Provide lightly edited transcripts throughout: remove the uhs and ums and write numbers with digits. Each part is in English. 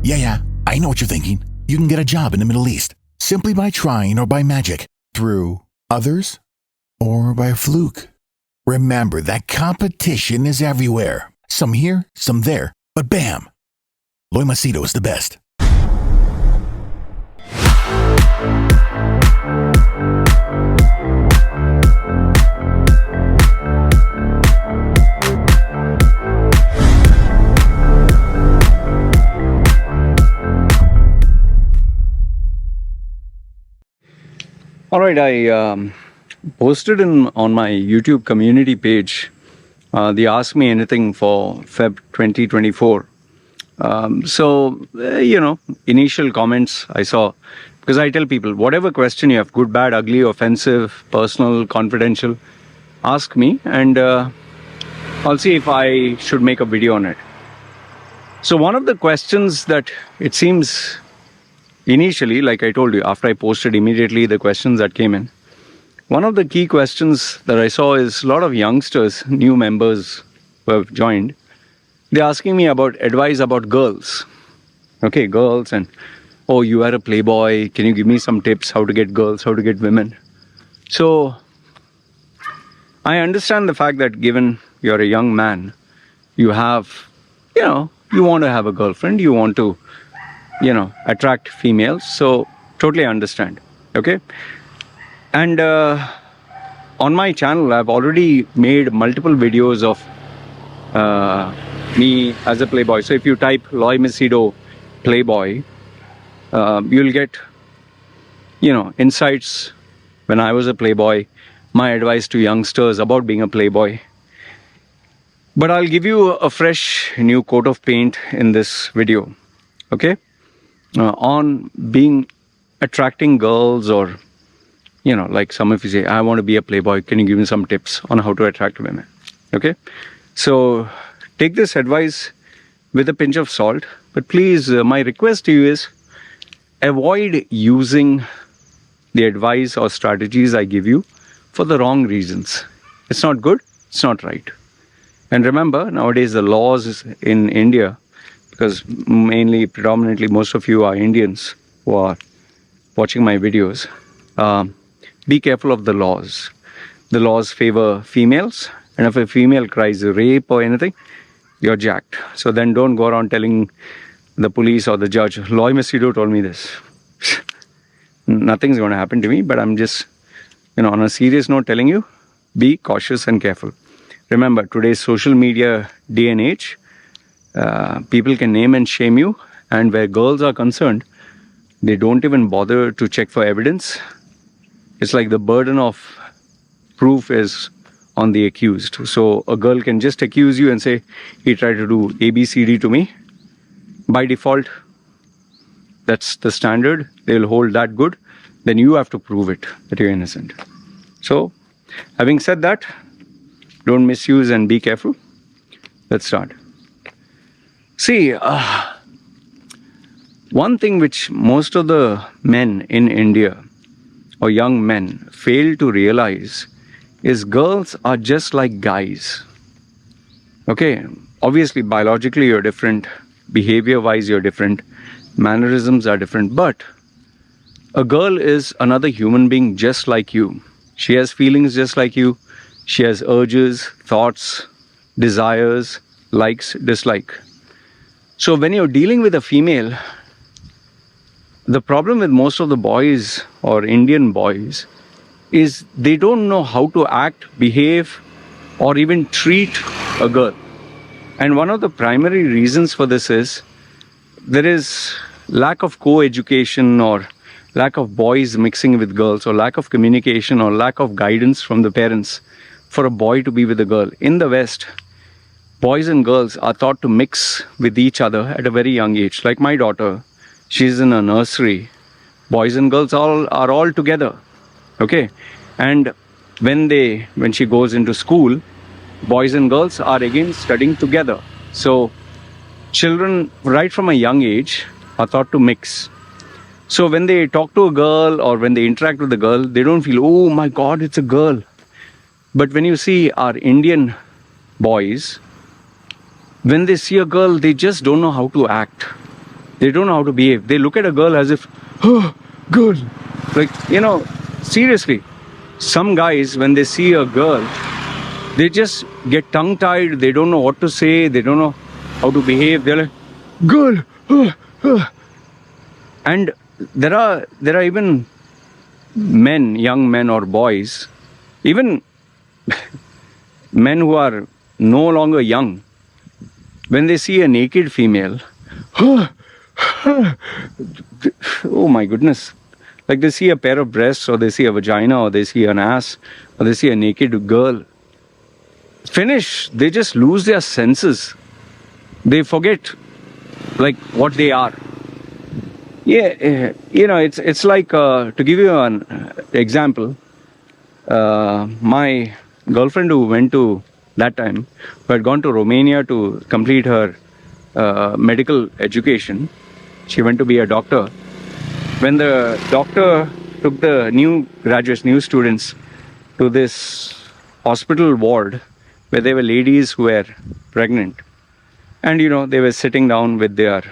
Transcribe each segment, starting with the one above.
Yeah, I know what you're thinking. You can get a job in the Middle East simply by trying or by magic, through others, or by fluke. Remember that competition is everywhere. Some here, some there, but bam! Loy Machedo is the best. All right, I posted on my YouTube community page. They asked me anything for Feb 2024. Initial comments I saw, because I tell people, whatever question you have, good, bad, ugly, offensive, personal, confidential, ask me, and I'll see if I should make a video on it. So one of the questions that it seems initially, like I told you, after I posted immediately the questions that came in, one of the key questions that I saw is a lot of youngsters, new members who have joined, they're asking me about advice about girls. Okay, girls, and oh, you are a playboy, can you give me some tips how to get girls, how to get women? So I understand the fact that given you're a young man, you have, you want to have a girlfriend, you want to attract females, so totally understand. Okay, and on my channel I've already made multiple videos of me as a playboy. So if you type Loy Machedo playboy, you'll get insights when I was a playboy, my advice to youngsters about being a playboy. But I'll give you a fresh new coat of paint in this video, okay, on being attracting girls, or like some of you say, I want to be a playboy, can you give me some tips on how to attract women? Okay, so take this advice with a pinch of salt, but please, my request to you is avoid using the advice or strategies I give you for the wrong reasons. It's not good, it's not right. And remember, nowadays the laws in India, because predominantly most of you are Indians who are watching my videos, be careful of the laws. The laws favor females, and if a female cries rape or anything, you're jacked. So then don't go around telling the police or the judge, Loy Machedo told me this. Nothing's going to happen to me, but I'm just, on a serious note telling you, be cautious and careful. Remember, today's social media day and age, people can name and shame you, and where girls are concerned, they don't even bother to check for evidence. It's like the burden of proof is on the accused. So a girl can just accuse you and say, he tried to do ABCD to me. By default, that's the standard. They'll hold that good. Then you have to prove it, that you're innocent. So, having said that, don't misuse and be careful. Let's start. See, one thing which most of the men in India, or young men, fail to realize is girls are just like guys. Okay, obviously biologically you're different, behavior-wise you're different, mannerisms are different, but a girl is another human being just like you. She has feelings just like you. She has urges, thoughts, desires, likes, dislike. So when you're dealing with a female, the problem with most of the boys or Indian boys is they don't know how to act, behave, or even treat a girl. And one of the primary reasons for this is there is lack of co-education, or lack of boys mixing with girls, or lack of communication, or lack of guidance from the parents for a boy to be with a girl. In the West, boys and girls are taught to mix with each other at a very young age. Like my daughter, she's in a nursery. Boys and girls are all together. Okay, and when she goes into school, boys and girls are again studying together. So children right from a young age are taught to mix. So when they talk to a girl or when they interact with a girl, they don't feel, oh my God, it's a girl. But when you see our Indian boys, when they see a girl, they just don't know how to act. They don't know how to behave. They look at a girl as if, oh, girl. Like, seriously. Some guys, when they see a girl, they just get tongue-tied. They don't know what to say. They don't know how to behave. They're like, girl. And there are even men, young men or boys, even men who are no longer young, when they see a naked female, oh my goodness, like they see a pair of breasts, or they see a vagina, or they see an ass, or they see a naked girl, finish, they just lose their senses. They forget like what they are. Yeah, it's like, to give you an example, my girlfriend who went to, that time, who had gone to Romania to complete her medical education, she went to be a doctor. When the doctor took the new graduates, new students, to this hospital ward where there were ladies who were pregnant, and they were sitting down with their,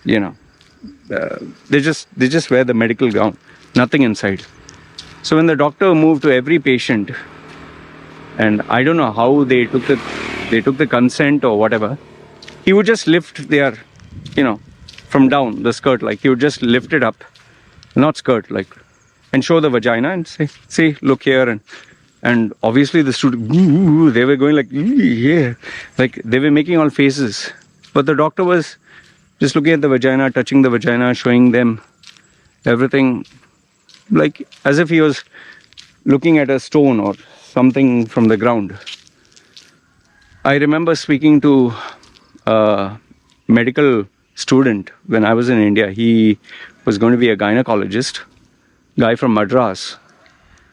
they just wear the medical gown, nothing inside. So when the doctor moved to every patient, and I don't know how they took the consent or whatever, he would just lift their, from down the skirt, like he would just lift it up, not skirt, like, and show the vagina and say, see, look here, and obviously the student, they were going like, yeah, like they were making all faces, but the doctor was just looking at the vagina, touching the vagina, showing them everything, like as if he was looking at a stone or something from the ground. I remember speaking to a medical student when I was in India. He was going to be a gynecologist, guy from Madras.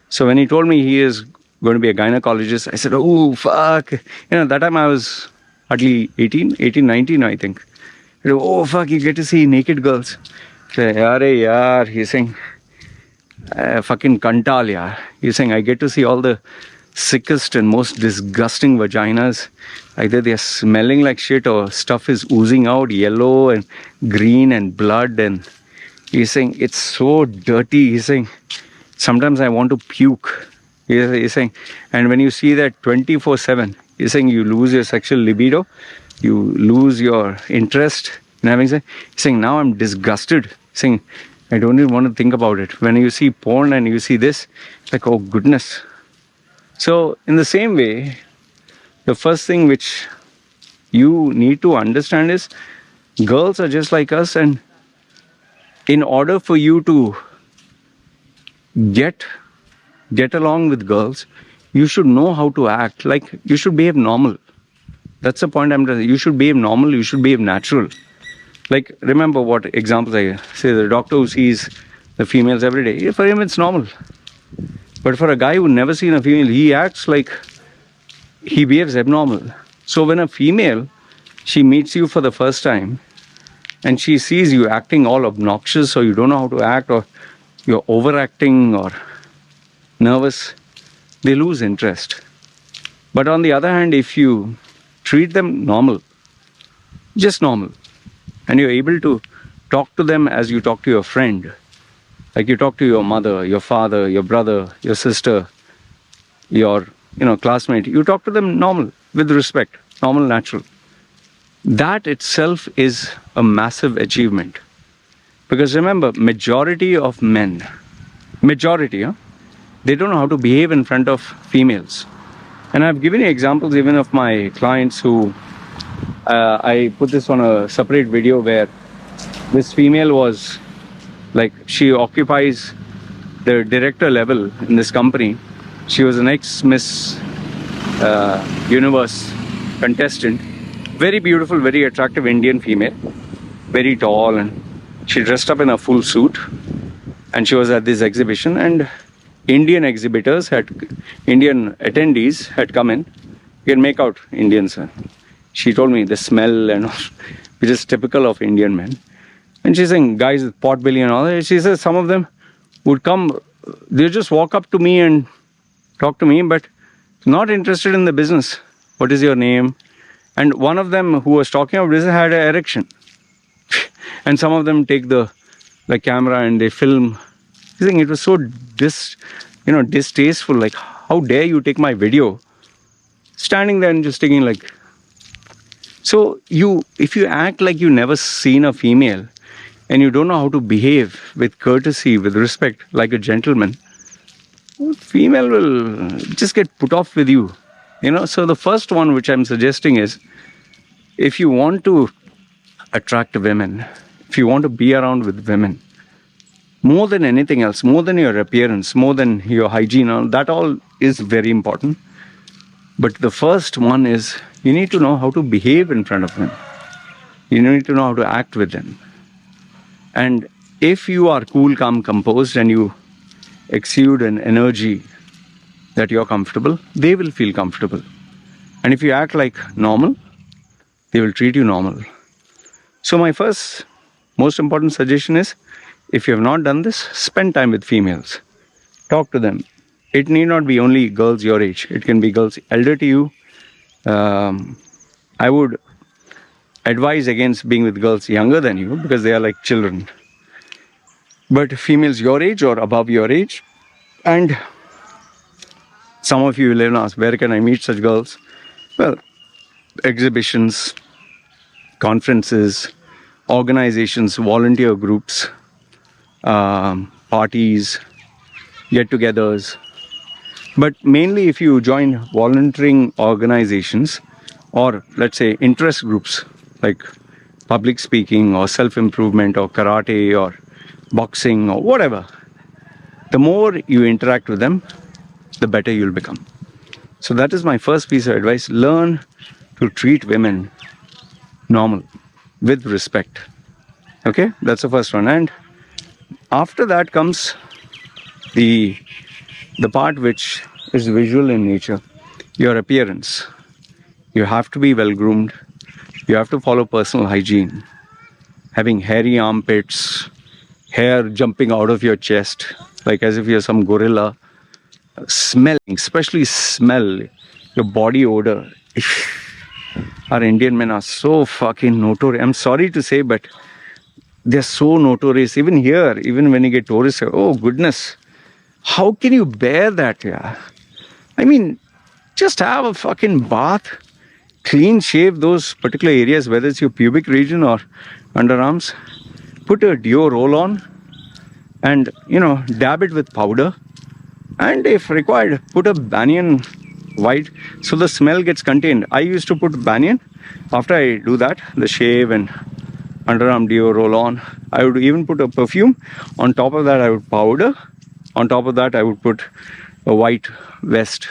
So when he told me he is going to be a gynecologist, I said, oh, fuck. That time I was hardly 18, 19, I think. I said, oh, fuck, you get to see naked girls. I said, yaar, he's saying, fucking kantal, yaar. He's saying, I get to see all the sickest and most disgusting vaginas. Either they're smelling like shit or stuff is oozing out, yellow and green and blood. And he's saying, it's so dirty. He's saying, sometimes I want to puke. He's saying, and when you see that 24/7, he's saying you lose your sexual libido, you lose your interest in having sex. He's saying, now I'm disgusted. He's saying, I don't even want to think about it. When you see porn and you see this, it's like, oh goodness. So in the same way, the first thing which you need to understand is girls are just like us, and in order for you to get along with girls, you should know how to act. Like, you should behave normal. That's the point I'm trying to say. You should behave normal, you should behave natural. Like, remember what examples I say, the doctor who sees the females every day, for him it's normal. But for a guy who never seen a female, he acts like he behaves abnormal. So when a female, she meets you for the first time and she sees you acting all obnoxious, or you don't know how to act, or you're overacting or nervous, they lose interest. But on the other hand, if you treat them normal, just normal, and you're able to talk to them as you talk to your friend, like you talk to your mother, your father, your brother, your sister, your classmate, you talk to them normal, with respect, normal, natural. That itself is a massive achievement. Because remember, majority of men, they don't know how to behave in front of females. And I've given you examples even of my clients who, I put this on a separate video, where this female was like, she occupies the director level in this company. She was an ex-Miss Universe contestant. Very beautiful, very attractive Indian female. Very tall, and she dressed up in a full suit. And she was at this exhibition, and Indian attendees had come in. You can make out Indians. She told me the smell and all, which is typical of Indian men. And she's saying, guys with pot belly and all that. She says some of them would come, they just walk up to me and talk to me, but not interested in the business. What is your name? And one of them who was talking about business had an erection. And some of them take the camera and they film. I think it was so distasteful. Like, how dare you take my video? Standing there and just taking like. So if you act like you never seen a female, and you don't know how to behave with courtesy, with respect, like a gentleman, female will just get put off with you. So the first one which I'm suggesting is, if you want to attract women, if you want to be around with women, more than anything else, more than your appearance, more than your hygiene, that all is very important. But the first one is, you need to know how to behave in front of them. You need to know how to act with them. And if you are cool, calm, composed, and you exude an energy that you're comfortable, they will feel comfortable. And if you act like normal, they will treat you normal. So my first, most important suggestion is, if you have not done this, spend time with females. Talk to them. It need not be only girls your age. It can be girls elder to you. I would advise against being with girls younger than you, because they are like children. But females your age or above your age. And some of you will even ask, where can I meet such girls? Well, exhibitions, conferences, organizations, volunteer groups, parties, get-togethers. But mainly if you join volunteering organizations, or let's say interest groups like public speaking or self-improvement or karate or boxing or whatever, the more you interact with them, the better you'll become. So that is my first piece of advice. Learn to treat women normal, with respect. Okay, that's the first one. And after that comes the part which is visual in nature, your appearance. You have to be well groomed. You have to follow personal hygiene. Having hairy armpits, hair jumping out of your chest, like as if you're some gorilla. Smelling, especially smell, your body odor. Our Indian men are so fucking notorious. I'm sorry to say, but they're so notorious. Even here, even when you get tourists, oh goodness, how can you bear that? Yeah, I mean, just have a fucking bath, clean shave those particular areas, whether it's your pubic region or underarms. Put a deo roll on, and dab it with powder. And if required, put a banyan white so the smell gets contained. I used to put banyan after I do that, the shave and underarm deo roll on. I would even put a perfume. On top of that, I would powder. On top of that, I would put a white vest,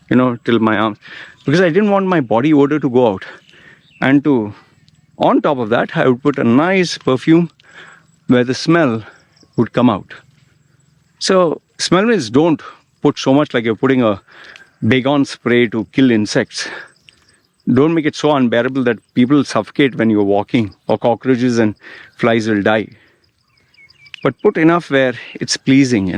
till my arms, because I didn't want my body odor to go out. And on top of that, I would put a nice perfume where the smell would come out. So smell means don't put so much like you're putting a Baygon spray to kill insects. Don't make it so unbearable that people suffocate when you're walking, or cockroaches and flies will die. But put enough where it's pleasing,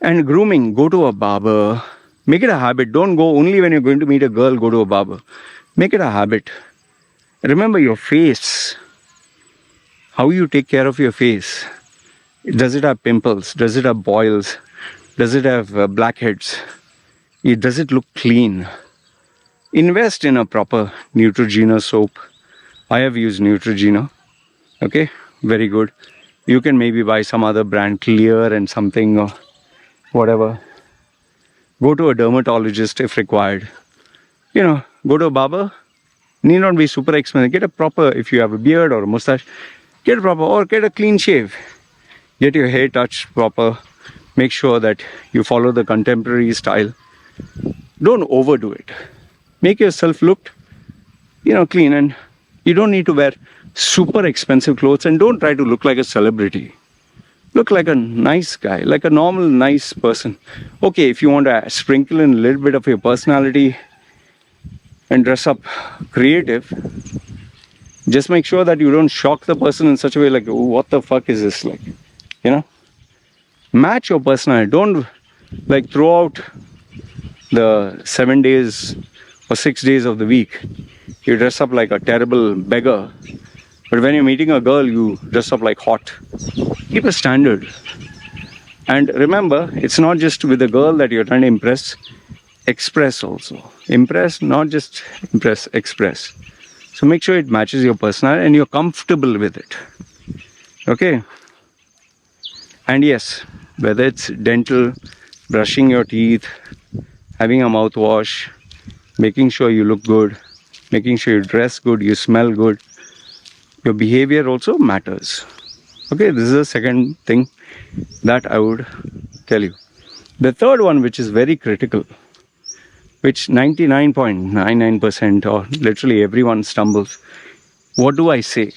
And grooming, go to a barber. Make it a habit. Don't go only when you're going to meet a girl, go to a barber. Make it a habit. Remember your face. How you take care of your face. Does it have pimples? Does it have boils? Does it have blackheads? Does it look clean? Invest in a proper Neutrogena soap. I have used Neutrogena. Okay, very good. You can maybe buy some other brand, Clear and something or whatever. Go to a dermatologist if required. Go to a barber. Need not be super expensive. Get a proper, if you have a beard or a mustache, get a proper, or get a clean shave. Get your hair touched proper. Make sure that you follow the contemporary style. Don't overdo it. Make yourself look, clean, and you don't need to wear super expensive clothes, and don't try to look like a celebrity. Look like a nice guy, like a normal, nice person. Okay, if you want to sprinkle in a little bit of your personality and dress up creative, just make sure that you don't shock the person in such a way like, oh, what the fuck is this like? Match your personality. Don't throw out the 7 days or 6 days of the week. You dress up like a terrible beggar But when you're meeting a girl, you dress up like hot. Keep a standard. And remember, it's not just with a girl that you're trying to impress. Express also. Impress, not just impress, express. So make sure it matches your personality and you're comfortable with it. Okay? And yes, whether it's dental, brushing your teeth, having a mouthwash, making sure you look good, making sure you dress good, you smell good, your behavior also matters. Okay, this is the second thing that I would tell you. The third one, which is very critical, which 99.99% or literally everyone stumbles. What do I say?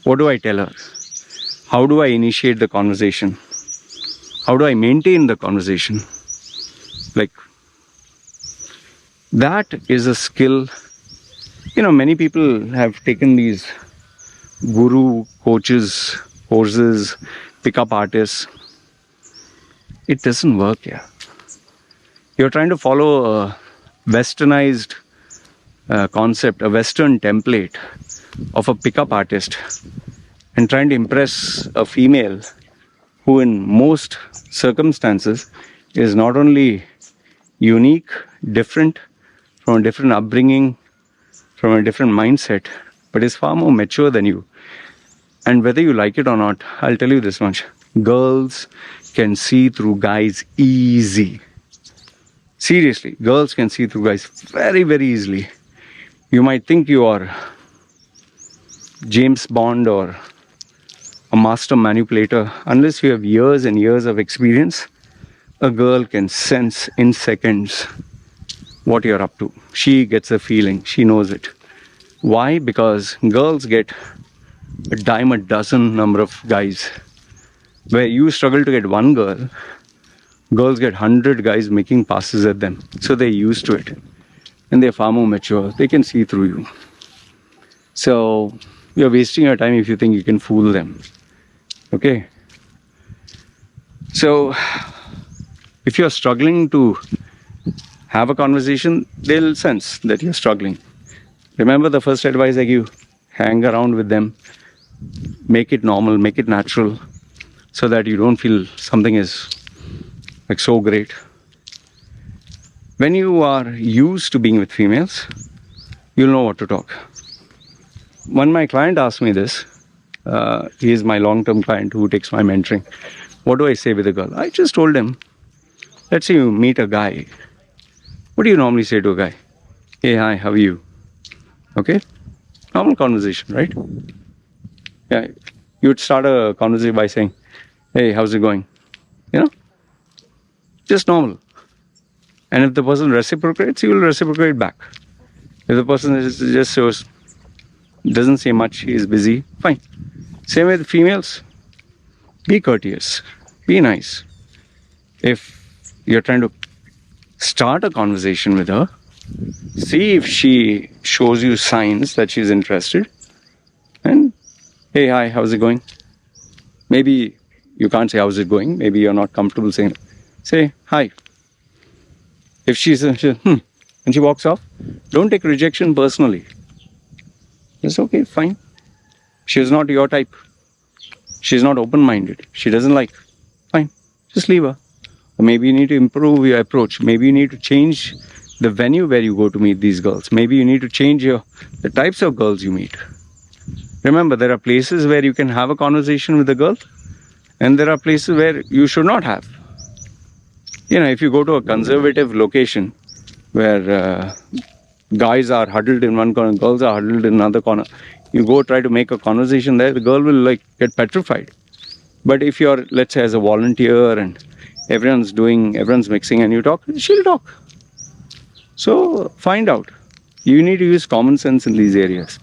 What do I tell her? How do I initiate the conversation? How do I maintain the conversation? Like, that is a skill. Many people have taken these guru coaches, courses, pickup artists. It doesn't work, yeah. You're trying to follow a westernized concept, a Western template of a pickup artist and trying to impress a female who in most circumstances is not only unique, different, from a different upbringing, from a different mindset, but is far more mature than you. And whether you like it or not, I'll tell you this much. Girls can see through guys easy. Seriously, girls can see through guys very, very easily. You might think you are James Bond or a master manipulator. Unless you have years and years of experience, a girl can sense in seconds what you're up to. She gets a feeling. She knows it. Why? Because girls get a dime a dozen number of guys. Where you struggle to get one girl, girls get 100 guys making passes at them. So they're used to it. And they're far more mature. They can see through you. So you're wasting your time if you think you can fool them. Okay? So if you're struggling to have a conversation, they'll sense that you're struggling. Remember the first advice I give? Hang around with them. Make it normal, make it natural, so that you don't feel something is like so great. When you are used to being with females, you'll know what to talk. When my client asked me this, he is my long-term client who takes my mentoring. What do I say with a girl? I just told him, let's say you meet a guy. What do you normally say to a guy? Hey, hi, how are you? Okay? Normal conversation, right? Yeah, you'd start a conversation by saying, hey, how's it going? Just normal. And if the person reciprocates, you will reciprocate back. If the person doesn't say much, he is busy, fine. Same with females. Be courteous. Be nice. If you're trying to start a conversation with her, see if she shows you signs that she's interested. And, hey, hi, how's it going? Maybe you can't say how's it going. Maybe you're not comfortable saying it. Say, hi. If she says, and she walks off, don't take rejection personally. It's okay, fine. She's not your type. She's not open-minded. She doesn't like. Fine, just leave her. Or maybe you need to improve your approach. Maybe you need to change the venue where you go to meet these girls. Maybe you need to change the types of girls you meet. Remember, there are places where you can have a conversation with a girl, and there are places where you should not have. If you go to a conservative location where guys are huddled in one corner, girls are huddled in another corner, you go try to make a conversation there, the girl will get petrified. But if you're, let's say, as a volunteer and everyone's mixing and you talk, she'll talk. So find out. You need to use common sense in these areas.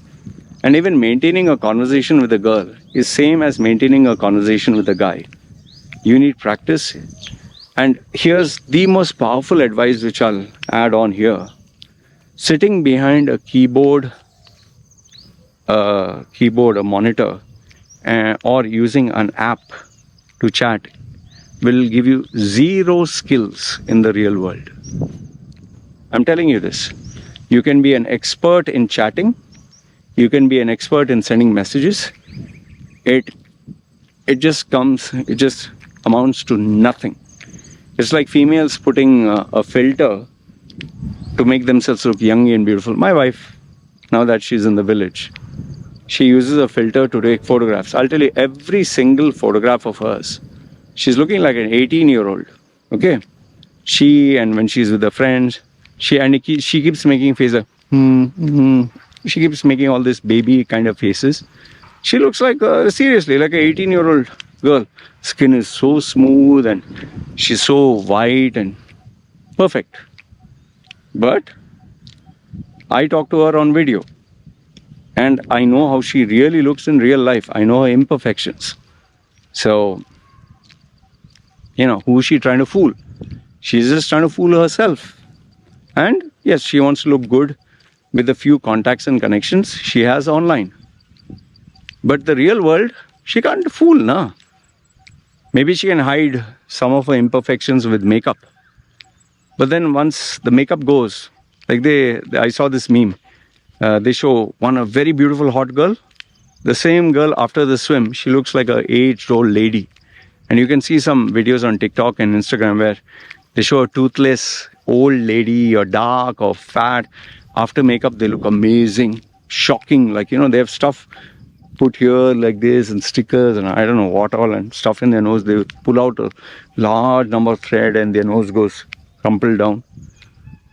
And even maintaining a conversation with a girl is same as maintaining a conversation with a guy. You need practice. And here's the most powerful advice which I'll add on here. Sitting behind a keyboard, a monitor, or using an app to chat will give you zero skills in the real world. I'm telling you this. You can be an expert in chatting. You can be an expert in sending messages. It just amounts to nothing. It's like females putting a filter to make themselves look young and beautiful. My wife, now that she's in the village, she uses a filter to take photographs. I'll tell you, every single photograph of hers, she's looking like an 18-year-old. Okay? And when she's with her friends, she keeps making faces like, She keeps making all this baby kind of faces. She looks like, seriously, like an 18-year-old girl. Skin is so smooth and she's so white and perfect. But I talk to her on video and I know how she really looks in real life. I know her imperfections. So, who is she trying to fool? She's just trying to fool herself. And yes, she wants to look good with the few contacts and connections she has online. But the real world, she can't fool, na? Maybe she can hide some of her imperfections with makeup. But then once the makeup goes, like I saw this meme. They show a very beautiful hot girl. The same girl after the swim, she looks like a aged-old lady. And you can see some videos on TikTok and Instagram where they show a toothless old lady or dark or fat. After makeup, they look amazing, shocking. Like, they have stuff put here like this and stickers and I don't know what all and stuff in their nose. They pull out a large number of thread and their nose goes crumpled down.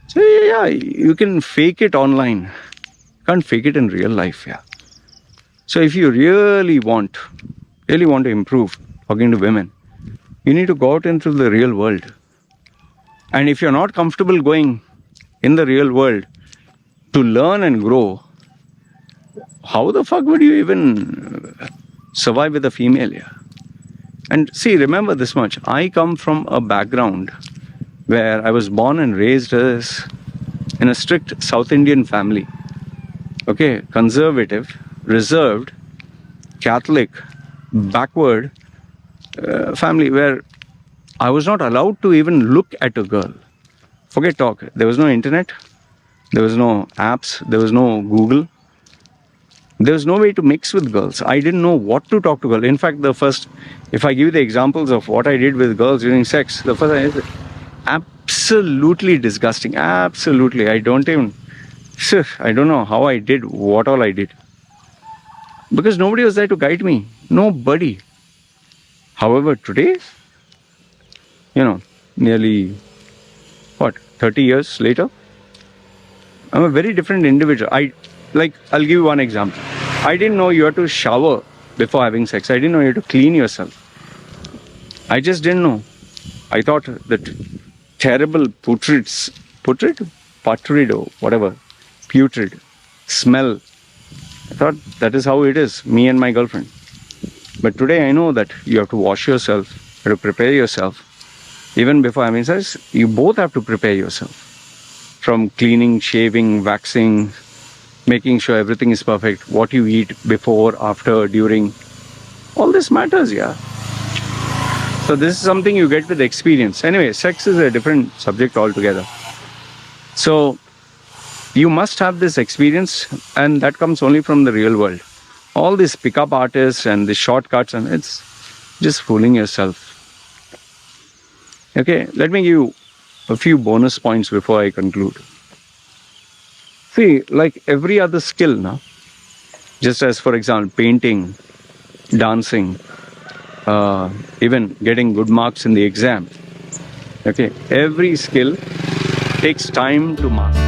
So yeah, you can fake it online. Can't fake it in real life, yeah. So if you really want to improve talking to women, you need to go out into the real world. And if you're not comfortable going in the real world to learn and grow, how the fuck would you even survive with a female here? And see, remember this much. I come from a background where I was born and raised in a strict South Indian family. Okay, conservative, reserved, Catholic, backward family where I was not allowed to even look at a girl. Forget talk. There was no internet. There was no apps. There was no Google. There was no way to mix with girls. I didn't know what to talk to girls. In fact, if I give you the examples of what I did with girls during sex, the first thing is absolutely disgusting. Absolutely. I don't know how I did what all I did. Because nobody was there to guide me. Nobody. However, today, nearly, 30 years later, I'm a very different individual. I'll give you one example. I didn't know you had to shower before having sex. I didn't know you had to clean yourself. I just didn't know. I thought that terrible putrid smell. I thought that is how it is, me and my girlfriend. But today I know that you have to wash yourself, you have to prepare yourself. Even before having sex, you both have to prepare yourself. From cleaning, shaving, waxing, making sure everything is perfect, what you eat before, after, during. All this matters, yeah. So this is something you get with experience. Anyway, sex is a different subject altogether. So you must have this experience, and that comes only from the real world. All these pickup artists and the shortcuts, and it's just fooling yourself. Okay, let me give you a few bonus points before I conclude. See, like every other skill, just as for example, painting, dancing, even getting good marks in the exam. Okay, every skill takes time to master.